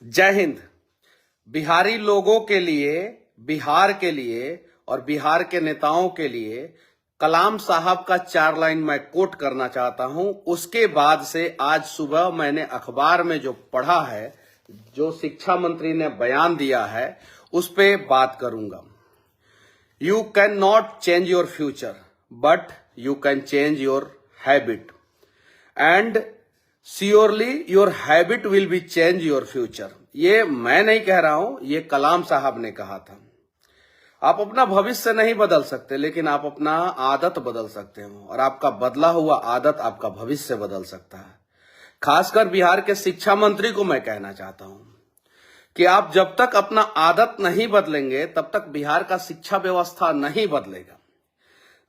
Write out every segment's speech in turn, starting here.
जय हिंद। बिहारी लोगों के लिए, बिहार के लिए और बिहार के नेताओं के लिए कलाम साहब का 4 लाइन मैं कोट करना चाहता हूं। उसके बाद से आज सुबह मैंने अखबार में जो पढ़ा है, जो शिक्षा मंत्री ने बयान दिया है, उस पे बात करूंगा। You can not change your future but you can change your habit and surely your habit will be change your future. ये मैं नहीं कह रहा हूं, ये कलाम साहब ने कहा था। आप अपना भविष्य नहीं बदल सकते, लेकिन आप अपना आदत बदल सकते हो और आपका बदला हुआ आदत आपका भविष्य बदल सकता है। खासकर बिहार के शिक्षा मंत्री को मैं कहना चाहता हूं कि आप जब तक अपना आदत नहीं बदलेंगे तब तक बिहार का शिक्षा व्यवस्था नहीं बदलेगा।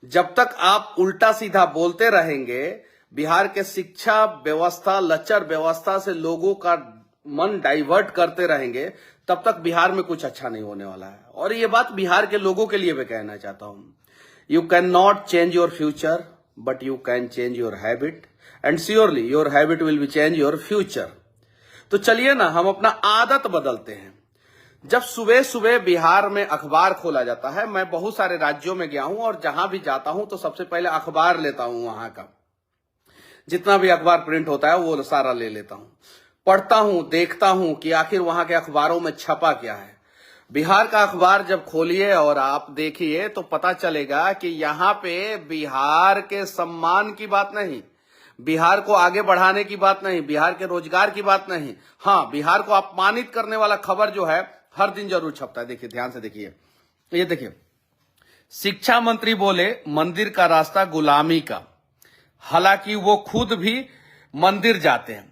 जब तक आप उल्टा सीधा बोलते रहेंगे, बिहार के शिक्षा व्यवस्था, लचर व्यवस्था से लोगों का मन डाइवर्ट करते रहेंगे, तब तक बिहार में कुछ अच्छा नहीं होने वाला है। और ये बात बिहार के लोगों के लिए मैं कहना चाहता हूं। You can not change your future but you can change your habit and surely your habit will be change your future. तो चलिए ना, हम अपना आदत बदलते हैं। जब सुबह सुबह बिहार में अखबार खोला जाता है, मैं बहुत सारे राज्यों में गया हूं और जहां भी जाता हूं तो सबसे पहले अखबार लेता हूं। वहां का जितना भी अखबार प्रिंट होता है वो सारा ले लेता हूं, पढ़ता हूं, देखता हूं कि आखिर वहां के अखबारों में छपा क्या है। बिहार का अखबार जब खोलिए और आप देखिए तो पता चलेगा कि यहां पे बिहार के सम्मान की बात नहीं, बिहार को आगे बढ़ाने की बात नहीं, बिहार के रोजगार की बात नहीं, हाँ, बिहार को अपमानित करने वाला खबर जो है हर दिन जरूर छपता है। देखिए, ध्यान से देखिए, ये देखिए, शिक्षा मंत्री बोले मंदिर का रास्ता गुलामी का, हालांकि वो खुद भी मंदिर जाते हैं।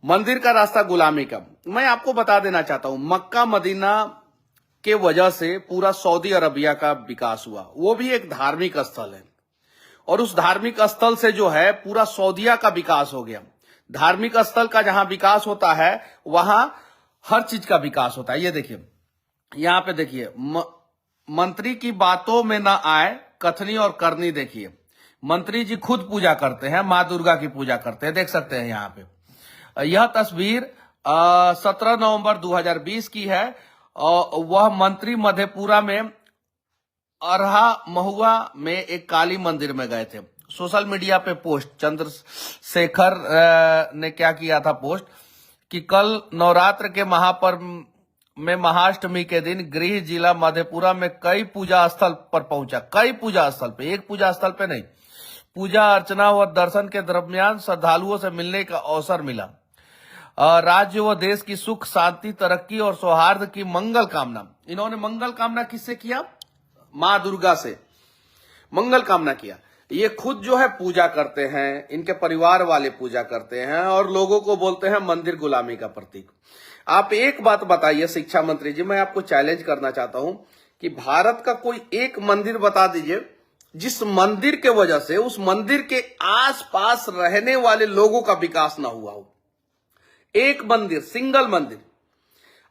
मंदिर का रास्ता गुलामी का। मैं आपको बता देना चाहता हूं, मक्का मदीना के वजह से पूरा सऊदी अरबिया का विकास हुआ। वो भी एक धार्मिक स्थल है और उस धार्मिक स्थल से जो है पूरा सऊदिया का विकास हो गया। धार्मिक स्थल का जहां विकास होता है वहां हर चीज का विकास होता है। ये देखिए, यहां पे देखिए, मंत्री की बातों में ना आए कथनी और करनी। देखिए, मंत्री जी खुद पूजा करते हैं, मां दुर्गा की पूजा करते हैं, देख सकते हैं यहां पे। यह तस्वीर 17 नवंबर 2020 की है और वह मंत्री मधेपुरा में अरहा महुआ में एक काली मंदिर में गए थे। सोशल मीडिया पे पोस्ट चंद्रशेखर ने क्या किया था पोस्ट कि कल नवरात्र के महापर्व में महाअष्टमी के दिन गृह जिला मधेपुरा में कई पूजा स्थल पर पहुंचा। कई पूजा स्थल पे, एक पूजा स्थल पे नहीं, पूजा अर्चना व दर्शन के दरमियान श्रद्धालुओं से मिलने का अवसर मिला। राज्य व देश की सुख, शांति, तरक्की और सौहार्द की मंगल कामना। इन्होंने मंगल कामना किससे किया? मां दुर्गा से मंगल कामना किया। ये खुद जो है पूजा करते हैं, इनके परिवार वाले पूजा करते हैं और लोगों को बोलते हैं मंदिर गुलामी का प्रतीक। आप एक बात बताइए शिक्षा मंत्री जी, मैं आपको चैलेंज करना चाहता हूं कि भारत का कोई एक मंदिर बता दीजिए जिस मंदिर के वजह से उस मंदिर के आसपास रहने वाले लोगों का विकास ना हुआ हो। एक मंदिर, सिंगल मंदिर।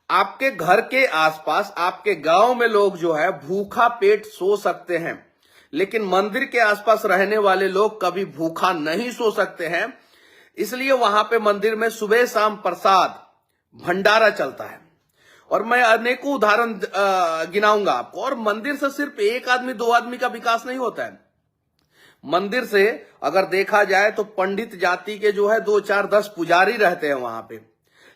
आपके घर के आसपास, आपके गांव में लोग जो है भूखा पेट सो सकते हैं, लेकिन मंदिर के आसपास रहने वाले लोग कभी भूखा नहीं सो सकते हैं। इसलिए वहां पे मंदिर में सुबह शाम प्रसाद भंडारा चलता है और मैं अनेकों उदाहरण गिनाऊंगा आपको। और मंदिर से सिर्फ एक आदमी, दो आदमी का विकास नहीं होता है। मंदिर से अगर देखा जाए तो पंडित जाति के जो है 2, 4, 10 पुजारी रहते हैं वहां पे,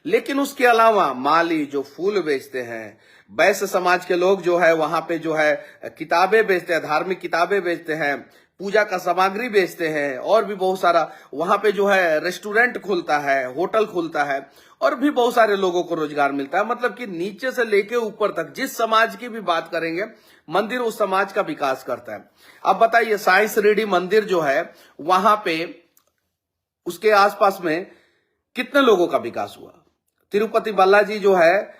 लेकिन उसके अलावा माली जो फूल बेचते हैं, वैश्य समाज के लोग जो है वहां पे जो है किताबें बेचते हैं, धार्मिक किताबें बेचते हैं, पूजा का सामग्री बेचते हैं और भी बहुत सारा वहां पे जो है रेस्टोरेंट खुलता है, होटल खुलता है और भी बहुत सारे लोगों को रोजगार मिलता है। मतलब कि नीचे से लेके ऊपर तक जिस समाज की भी बात करेंगे, मंदिर उस समाज का विकास करता है। अब बताइए, साइंस रेड्डी मंदिर जो है वहां पे उसके आसपास में कितने लोगों का विकास हुआ? तिरुपति बालाजी जो है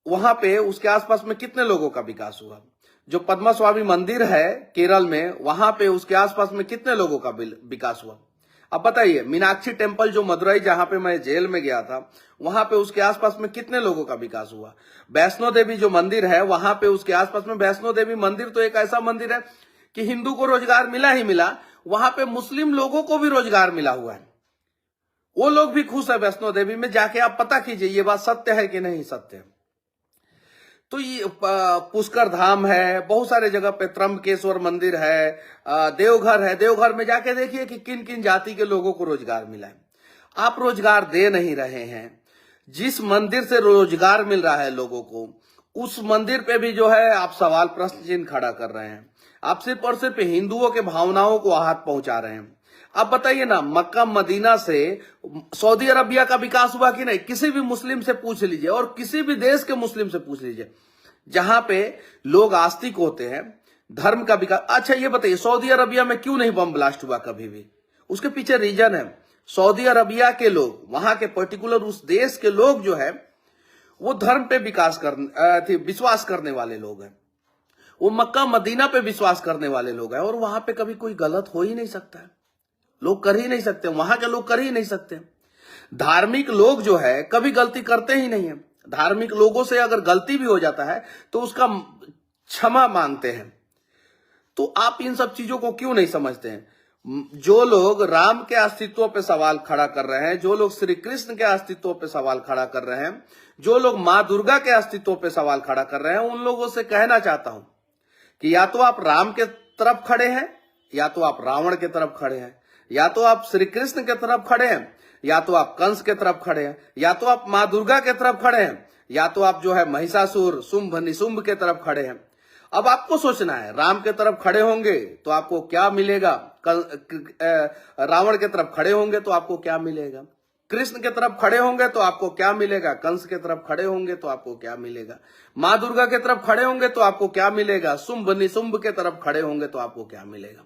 वहां पे उसके आसपास में कितने लोगों का विकास हुआ? जो पद्मा स्वामी मंदिर है केरल में, वहां पे उसके आसपास में कितने लोगों का विकास हुआ? अब बताइए, मीनाक्षी टेम्पल जो मदुरई, जहां पे मैं जेल में गया था, वहां पे उसके आसपास में कितने लोगों का विकास हुआ? वैष्णो देवी जो मंदिर है वहां पे उसके आसपास में, वैष्णो देवी मंदिर तो एक ऐसा मंदिर है कि हिंदू को रोजगार मिला ही मिला, वहां पे मुस्लिम लोगों को भी रोजगार मिला हुआ है। वो लोग भी खुश है वैष्णो देवी में। जाके आप पता कीजिए ये बात सत्य है कि नहीं सत्य है। तो ये पुष्कर धाम है, बहुत सारे जगह पे त्र्यंबकेश्वर मंदिर है, देवघर है। देवघर में जाके देखिए कि किन किन जाति के लोगों को रोजगार मिला है। आप रोजगार दे नहीं रहे हैं। जिस मंदिर से रोजगार मिल रहा है लोगों को, उस मंदिर पे भी जो है आप सवाल प्रश्न चिन्ह खड़ा कर रहे हैं। आप सिर्फ और सिर्फ हिंदुओं के भावनाओं को आहत पहुंचा रहे हैं। आप बताइए ना, मक्का मदीना से सऊदी अरबिया का विकास हुआ कि नहीं? किसी भी मुस्लिम से पूछ लीजिए, और किसी भी देश के मुस्लिम से पूछ लीजिए जहां पे लोग आस्तिक होते हैं, धर्म का विकास। अच्छा ये बताइए, सऊदी अरबिया में क्यों नहीं बम ब्लास्ट हुआ कभी भी? उसके पीछे रीजन है, सऊदी अरबिया के लोग, वहां के पर्टिकुलर उस देश के लोग जो है वो धर्म पे विश्वास करने वाले लोग हैं। वो मक्का मदीना पे विश्वास करने वाले लोग हैं, और वहां पे कभी कोई गलत हो ही नहीं सकता है। लोग कर ही नहीं सकते, वहां के लोग कर ही नहीं सकते। धार्मिक लोग जो है कभी गलती करते ही नहीं है। धार्मिक लोगों से अगर गलती भी हो जाता है तो उसका क्षमा मांगते हैं। तो आप इन सब चीजों को क्यों नहीं समझते हैं? जो लोग राम के अस्तित्व पे सवाल खड़ा कर रहे हैं, जो लोग श्री कृष्ण के अस्तित्व पे सवाल खड़ा कर रहे हैं, जो लोग मां दुर्गा के अस्तित्व पे सवाल खड़ा कर रहे हैं, उन लोगों से कहना चाहता हूं कि या तो आप राम के तरफ खड़े हैं, या तो आप रावण के तरफ खड़े हैं, या तो आप श्री कृष्ण के तरफ खड़े हैं, या तो आप कंस के तरफ खड़े हैं, या तो आप मां दुर्गा के तरफ खड़े हैं, या तो आप जो है महिषासुर शुंभ निशुंभ के तरफ खड़े हैं। अब आपको सोचना है, राम के तरफ खड़े होंगे तो आपको क्या मिलेगा, रावण के तरफ खड़े होंगे तो आपको क्या मिलेगा, कृष्ण के तरफ खड़े होंगे तो आपको क्या मिलेगा, कंस के तरफ खड़े होंगे तो आपको क्या मिलेगा, मां दुर्गा के तरफ खड़े होंगे तो आपको क्या मिलेगा, शुंभ निशुंभ के तरफ खड़े होंगे तो आपको क्या मिलेगा।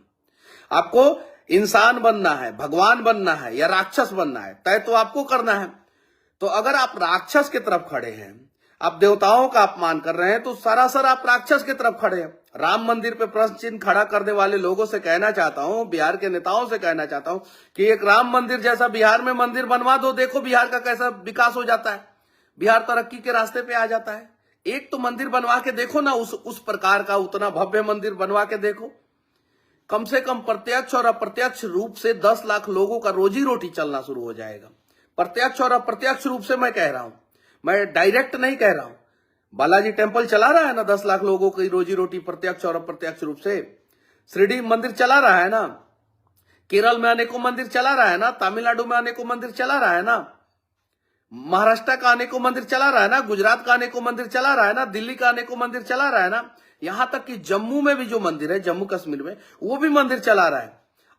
आपको इंसान बनना है, भगवान बनना है, या राक्षस बनना है, तय तो आपको करना है। तो अगर आप राक्षस के तरफ खड़े हैं, आप देवताओं का अपमान कर रहे हैं, तो सरासर आप राक्षस की तरफ खड़े हैं। राम मंदिर पे प्रश्न चिन्ह खड़ा करने वाले लोगों से कहना चाहता हूं, बिहार के नेताओं से कहना चाहता हूं कि एक राम मंदिर जैसा बिहार में मंदिर बनवा दो, देखो बिहार का कैसा विकास हो जाता है, बिहार तरक्की के रास्ते पे आ जाता है। एक तो मंदिर बनवा के देखो ना, उस प्रकार का उतना भव्य मंदिर बनवा के देखो। कम से कम प्रत्यक्ष और अप्रत्यक्ष रूप से 10 लाख लोगों का रोजी रोटी चलना शुरू हो जाएगा। प्रत्यक्ष और अप्रत्यक्ष रूप से मैं कह रहा हूं, मैं डायरेक्ट नहीं कह रहा हूं। बालाजी टेम्पल चला रहा है ना 10 लाख लोगों की रोजी रोटी प्रत्यक्ष और अप्रत्यक्ष रूप से। शिरडी मंदिर चला रहा है ना, केरल में अनेकों मंदिर चला रहा है ना, तमिलनाडु में अनेकों मंदिर चला रहा है ना, महाराष्ट्र का अनेकों मंदिर चला रहा है ना, गुजरात का अनेकों मंदिर चला रहा है ना, दिल्ली का अनेकों मंदिर चला रहा है ना, यहां तक कि जम्मू में भी जो मंदिर है, जम्मू कश्मीर में, वो भी मंदिर चला रहा है।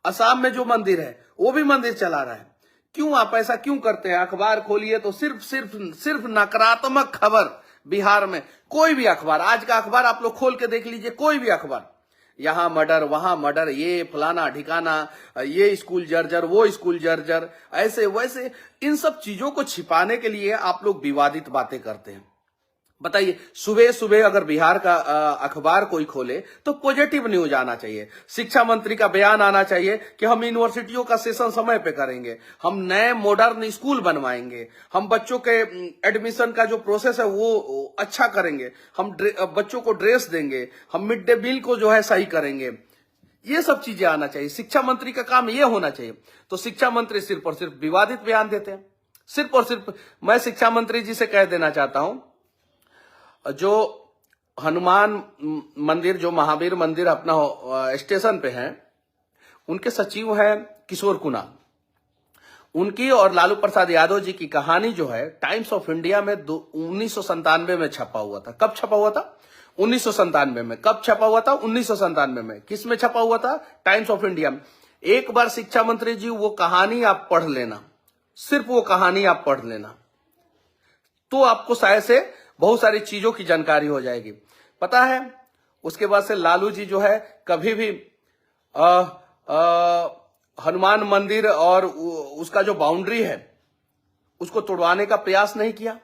असम में जो मंदिर है वो भी मंदिर चला रहा है। क्यों आप ऐसा क्यों करते हैं? अखबार खोलिए तो सिर्फ नकारात्मक खबर। बिहार में कोई भी अखबार, आज का अखबार आप लोग खोल के देख लीजिए, कोई भी अखबार, यहां मर्डर, वहां मर्डर, ये फलाना ठिकाना, ये स्कूल जर्जर, वो स्कूल जर्जर, ऐसे वैसे, इन सब चीजों को छिपाने के लिए आप लोग विवादित बातें करते हैं। बताइए, सुबह सुबह अगर बिहार का अखबार कोई खोले तो पॉजिटिव न्यूज आना चाहिए। शिक्षा मंत्री का बयान आना चाहिए कि हम यूनिवर्सिटियों का सेशन समय पे करेंगे, हम नए मॉडर्न स्कूल बनवाएंगे, हम बच्चों के एडमिशन का जो प्रोसेस है वो अच्छा करेंगे, हम बच्चों को ड्रेस देंगे, हम मिड डे मील को जो है सही करेंगे। ये सब चीजें आना चाहिए। शिक्षा मंत्री का काम ये होना चाहिए। तो शिक्षा मंत्री सिर्फ और सिर्फ विवादित बयान देते हैं। सिर्फ और सिर्फ मैं शिक्षा मंत्री जी से कह देना चाहता हूं, जो हनुमान मंदिर, जो महावीर मंदिर अपना स्टेशन पे है, उनके सचिव हैं किशोर कुणाल। उनकी और लालू प्रसाद यादव जी की कहानी जो है टाइम्स ऑफ इंडिया में 1997 में छपा हुआ था। कब छपा हुआ था? 1997 में। कब छपा हुआ था? 1997 में। किस में छपा हुआ था? टाइम्स ऑफ इंडिया में। एक बार शिक्षा मंत्री जी वो कहानी आप पढ़ लेना, सिर्फ वो कहानी आप पढ़ लेना, तो आपको शायद से बहुत सारी चीजों की जानकारी हो जाएगी। पता है, उसके बाद से लालू जी जो है कभी भी हनुमान मंदिर और उसका जो बाउंड्री है उसको तोड़वाने का प्रयास नहीं किया।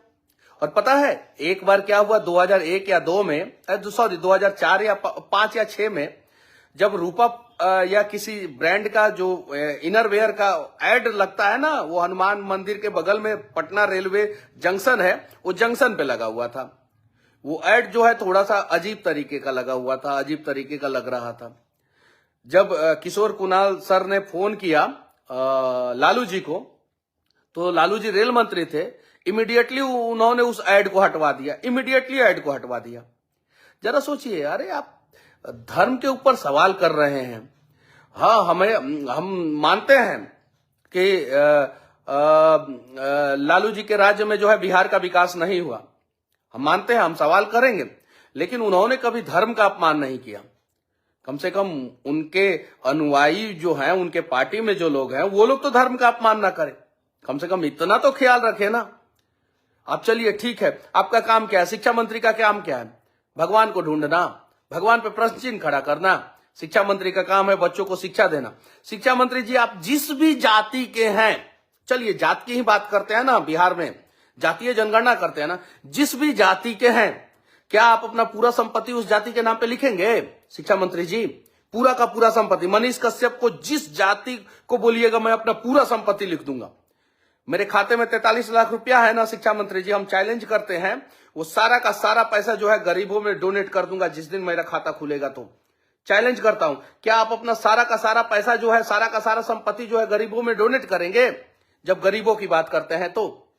और पता है एक बार क्या हुआ, 2001 या 2 में, सॉरी 2004 या 5 या 6 में, जब रूपा या किसी ब्रांड का जो इनरवेयर का एड लगता है ना, वो हनुमान मंदिर के बगल में पटना रेलवे जंक्शन है, वो जंक्शन पे लगा हुआ था। वो एड जो है थोड़ा सा अजीब तरीके का लगा हुआ था, अजीब तरीके का लग रहा था। जब किशोर कुणाल सर ने फोन किया लालू जी को, तो लालू जी रेल मंत्री थे, इमीडिएटली उन्होंने उस ऐड को हटवा दिया, इमीडिएटली ऐड को हटवा दिया। जरा सोचिए, अरे आप धर्म के ऊपर सवाल कर रहे हैं। हाँ, हम मानते हैं कि लालू जी के राज्य में जो है बिहार का विकास नहीं हुआ, हम मानते हैं, हम सवाल करेंगे, लेकिन उन्होंने कभी धर्म का अपमान नहीं किया। कम से कम उनके अनुयायी जो हैं, उनके पार्टी में जो लोग हैं, वो लोग तो धर्म का अपमान ना करें, कम से कम इतना तो ख्याल रखें ना। आप चलिए ठीक है, आपका काम क्या है? शिक्षा मंत्री का काम क्या है? भगवान को ढूंढना, भगवान पे प्रश्न चिन्ह खड़ा करना। शिक्षा मंत्री का काम है बच्चों को शिक्षा देना। शिक्षा मंत्री जी, आप जिस भी जाति के हैं, चलिए जात की ही बात करते हैं ना, बिहार में जातीय जनगणना करते हैं ना, जिस भी जाति के हैं, क्या आप अपना पूरा संपत्ति उस जाति के नाम पे लिखेंगे? शिक्षा मंत्री जी, पूरा का पूरा संपत्ति, मनीष कश्यप को जिस जाति को बोलिएगा मैं अपना पूरा संपत्ति लिख दूंगा। मेरे खाते में 43 लाख रुपया है ना शिक्षा मंत्री जी, हम चैलेंज करते हैं, वो सारा का सारा पैसा जो है गरीबों में डोनेट कर दूंगा जिस दिन मेरा खाता खुलेगा। तो चैलेंज करता हूं, क्या आप अपना सारा का सारा पैसा जो है, सारा का सारा संपत्ति जो है गरीबों में डोनेट करेंगे? जब गरीबों की बात करते हैं, तो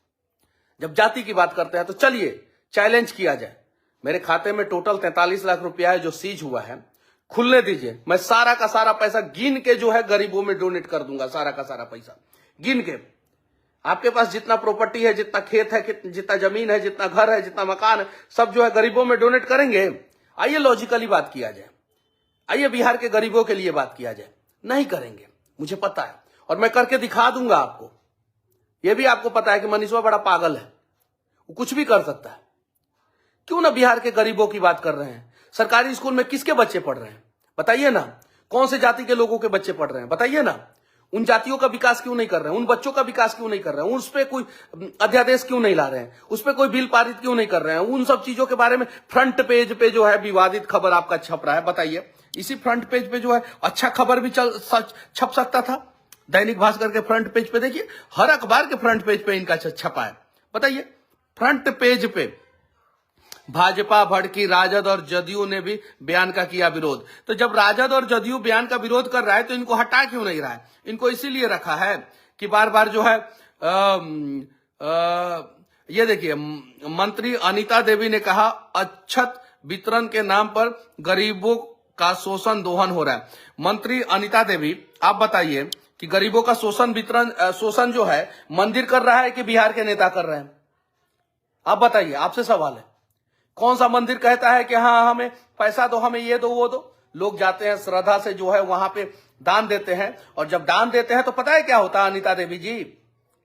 जब जाति की बात करते हैं, तो चलिए चैलेंज किया जाए। मेरे खाते में टोटल 43 लाख रुपया है जो सीज हुआ है, खुलने दीजिए, मैं सारा का सारा पैसा गिन के जो है गरीबों में डोनेट कर दूंगा, सारा का सारा पैसा गिन के। आपके पास जितना प्रॉपर्टी है, जितना खेत है, जितना जमीन है, जितना घर है, जितना मकान है, सब जो है गरीबों में डोनेट करेंगे? आइए लॉजिकली बात किया जाए, आइए बिहार के गरीबों के लिए बात किया जाए। नहीं करेंगे, मुझे पता है, और मैं करके दिखा दूंगा आपको। यह भी आपको पता है कि मनीषवा बड़ा पागल है, वो कुछ भी कर सकता है। क्यों ना बिहार के गरीबों की बात कर रहे हैं? सरकारी स्कूल में किसके बच्चे पढ़ रहे हैं बताइए ना? कौन से जाति के लोगों के बच्चे पढ़ रहे हैं बताइए ना? उन जातियों का विकास क्यों नहीं कर रहे हैं? उन बच्चों का विकास क्यों नहीं कर रहे हैं? उस पर कोई अध्यादेश क्यों नहीं ला रहे हैं? उस पर कोई बिल पारित क्यों नहीं कर रहे हैं? उन सब चीजों के बारे में फ्रंट पेज पे जो है विवादित खबर आपका छप रहा है। बताइए, इसी फ्रंट पेज पे जो है अच्छा खबर भी छप सकता था। दैनिक भास्कर के फ्रंट पेज पे देखिए, हर अखबार के फ्रंट पेज पे इनका छपा है। बताइए, फ्रंट पेज पे भाजपा भड़की, राजद और जदयू ने भी बयान का किया विरोध। तो जब राजद और जदयू बयान का विरोध कर रहा है, तो इनको हटा क्यों नहीं रहा है? इनको इसीलिए रखा है कि बार बार जो है ये देखिए, मंत्री अनीता देवी ने कहा अक्षत वितरण के नाम पर गरीबों का शोषण दोहन हो रहा है। मंत्री अनीता देवी, आप बताइए कि गरीबों का शोषण जो है मंदिर कर रहा है कि बिहार के नेता कर रहे हैं? आप बताइए, आपसे सवाल है। कौन सा मंदिर कहता है कि हाँ हमें पैसा दो, हमें ये दो वो दो? लोग जाते हैं श्रद्धा से जो है वहां पे दान देते हैं, और जब दान देते हैं तो पता है क्या होता है अनीता देवी जी?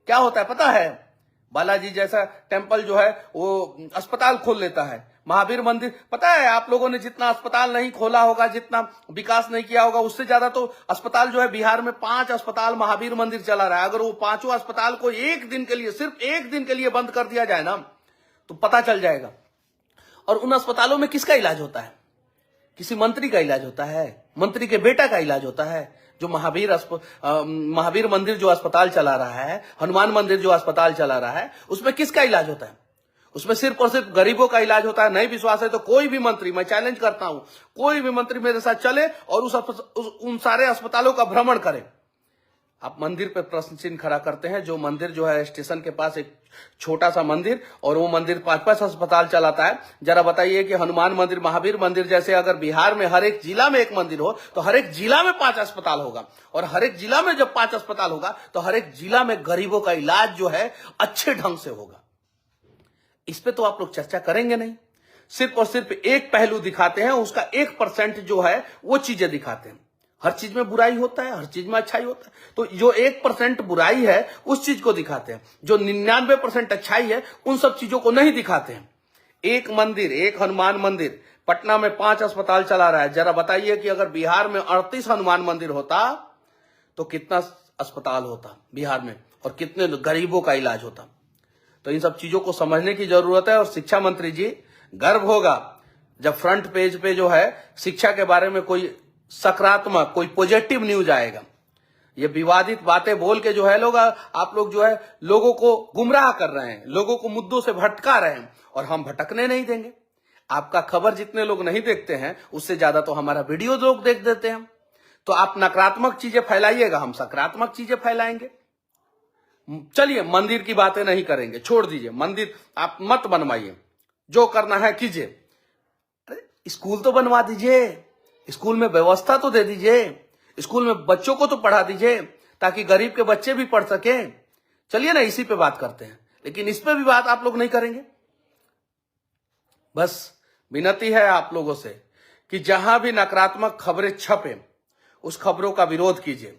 क्या होता है पता है? बालाजी जैसा टेम्पल जो है वो अस्पताल खोल लेता है। महावीर मंदिर, पता है आप लोगों ने जितना अस्पताल नहीं खोला होगा, जितना विकास नहीं किया होगा, उससे ज्यादा तो अस्पताल जो है बिहार में 5 अस्पताल महावीर मंदिर चला रहा है। अगर वो 5 अस्पताल को एक दिन के लिए, सिर्फ एक दिन के लिए बंद कर दिया जाए ना, तो पता चल जाएगा। और उन अस्पतालों में किसका इलाज होता है? किसी मंत्री का इलाज होता है, मंत्री के बेटा का इलाज होता है। जो महावीर मंदिर जो अस्पताल चला रहा है, हनुमान मंदिर जो अस्पताल चला रहा है, उसमें किसका इलाज होता है? उसमें सिर्फ और सिर्फ गरीबों का इलाज होता है। नहीं विश्वास है तो कोई भी मंत्री, मैं चैलेंज करता हूं, कोई भी मंत्री मेरे साथ चले और उन सारे अस्पतालों का भ्रमण करे। आप मंदिर पे प्रश्न चिन्ह खड़ा करते हैं। जो मंदिर जो है स्टेशन के पास एक छोटा सा मंदिर, और वो मंदिर 5-5 अस्पताल चलाता है। जरा बताइए कि हनुमान मंदिर, महावीर मंदिर जैसे अगर बिहार में हर एक जिला में एक मंदिर हो, तो हर एक जिला में 5 अस्पताल होगा, और हर एक जिला में जब 5 अस्पताल होगा, तो हर एक जिला में गरीबों का इलाज जो है अच्छे ढंग से होगा। इस पे तो आप लोग चर्चा करेंगे नहीं, सिर्फ और सिर्फ एक पहलू दिखाते हैं, उसका 1% जो है वो चीजें दिखाते हैं। हर चीज में बुराई होता है, हर चीज में अच्छाई होता है, तो जो 1% बुराई है उस चीज को दिखाते हैं। जो 99% अच्छाई है उन सब चीजों को नहीं दिखाते हैं। एक मंदिर, एक हनुमान मंदिर पटना में 5 अस्पताल चला रहा है। जरा बताइए कि अगर बिहार में 38 हनुमान मंदिर होता तो कितना अस्पताल होता बिहार में, और कितने गरीबों का इलाज होता। तो इन सब चीजों को समझने की जरूरत है। और शिक्षा मंत्री जी, गर्व होगा जब फ्रंट पेज पे जो है शिक्षा के बारे में कोई सकारात्मक, कोई पॉजिटिव न्यूज आएगा। ये विवादित बातें बोल के जो है आप लोग जो है लोगों को गुमराह कर रहे हैं, लोगों को मुद्दों से भटका रहे हैं, और हम भटकने नहीं देंगे। आपका खबर जितने लोग नहीं देखते हैं, उससे ज्यादा तो हमारा वीडियो लोग देख देते हैं। तो आप नकारात्मक चीजें फैलाइएगा, हम सकारात्मक चीजें फैलाएंगे। चलिए मंदिर की बातें नहीं करेंगे, छोड़ दीजिए, मंदिर आप मत बनवाइए, जो करना है कीजिए। अरे स्कूल तो बनवा दीजिए, स्कूल में व्यवस्था तो दे दीजिए, स्कूल में बच्चों को तो पढ़ा दीजिए ताकि गरीब के बच्चे भी पढ़ सके। चलिए ना, इसी पे बात करते हैं, लेकिन इस पे भी बात आप लोग नहीं करेंगे। बस विनती है आप लोगों से कि जहां भी नकारात्मक खबरें छपे उस खबरों का विरोध कीजिए।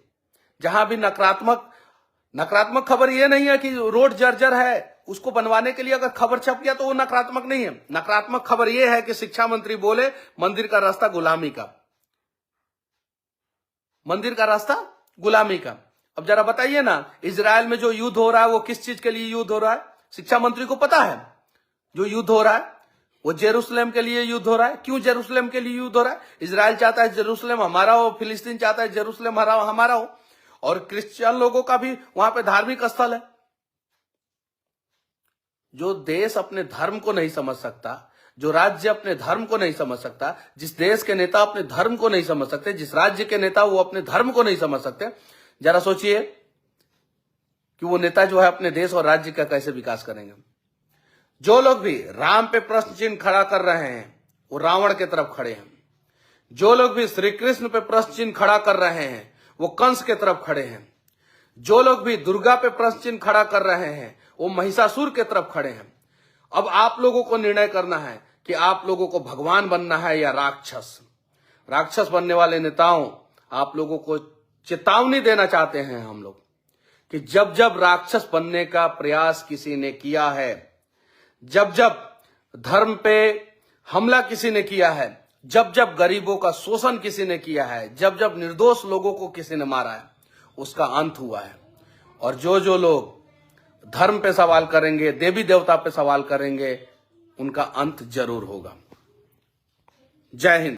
जहां भी नकारात्मक खबर ये नहीं है कि रोड जर्जर है, उसको बनवाने के लिए अगर खबर छप गया तो वो नकारात्मक नहीं है। नकारात्मक खबर ये है कि शिक्षा मंत्री बोले मंदिर का रास्ता गुलामी का, मंदिर का रास्ता गुलामी का। अब जरा बताइए ना, इजराइल में जो युद्ध हो रहा है वो किस चीज के लिए युद्ध हो रहा है? शिक्षा मंत्री को पता है जो युद्ध हो रहा है वो जेरूसलम के लिए युद्ध हो रहा है। क्यों जेरूसलम के लिए युद्ध हो रहा है? इजराइल चाहता है जेरूसलम हमारा हो, फिलिस्तीन चाहता है जेरूसलम हमारा हो, और क्रिश्चियन लोगों का भी वहां पे धार्मिक स्थल है। जो देश अपने धर्म को नहीं समझ सकता, जो राज्य अपने धर्म को नहीं समझ सकता, जिस देश के नेता अपने धर्म को नहीं समझ सकते, जिस राज्य के नेता वो अपने धर्म को नहीं समझ सकते, जरा सोचिए कि वो नेता जो है अपने देश और राज्य का कैसे विकास करेंगे। जो लोग भी राम पे प्रश्न चिन्ह खड़ा कर रहे हैं वो रावण के तरफ खड़े हैं। जो लोग भी श्री कृष्ण पे प्रश्न चिन्ह खड़ा कर रहे हैं वो कंस के तरफ खड़े हैं। जो लोग भी दुर्गा पे प्रश्न चिन्ह खड़ा कर रहे हैं वो महिषासुर के तरफ खड़े हैं। अब आप लोगों को निर्णय करना है कि आप लोगों को भगवान बनना है या राक्षस। राक्षस बनने वाले नेताओं, आप लोगों को चेतावनी देना चाहते हैं हम लोग कि जब जब राक्षस बनने का प्रयास किसी ने किया है, जब जब धर्म पे हमला किसी ने किया है, जब जब गरीबों का शोषण किसी ने किया है, जब जब निर्दोष लोगों को किसी ने मारा है, उसका अंत हुआ है। और जो लोग धर्म पे सवाल करेंगे, देवी देवता पे सवाल करेंगे, उनका अंत जरूर होगा। जय हिंद।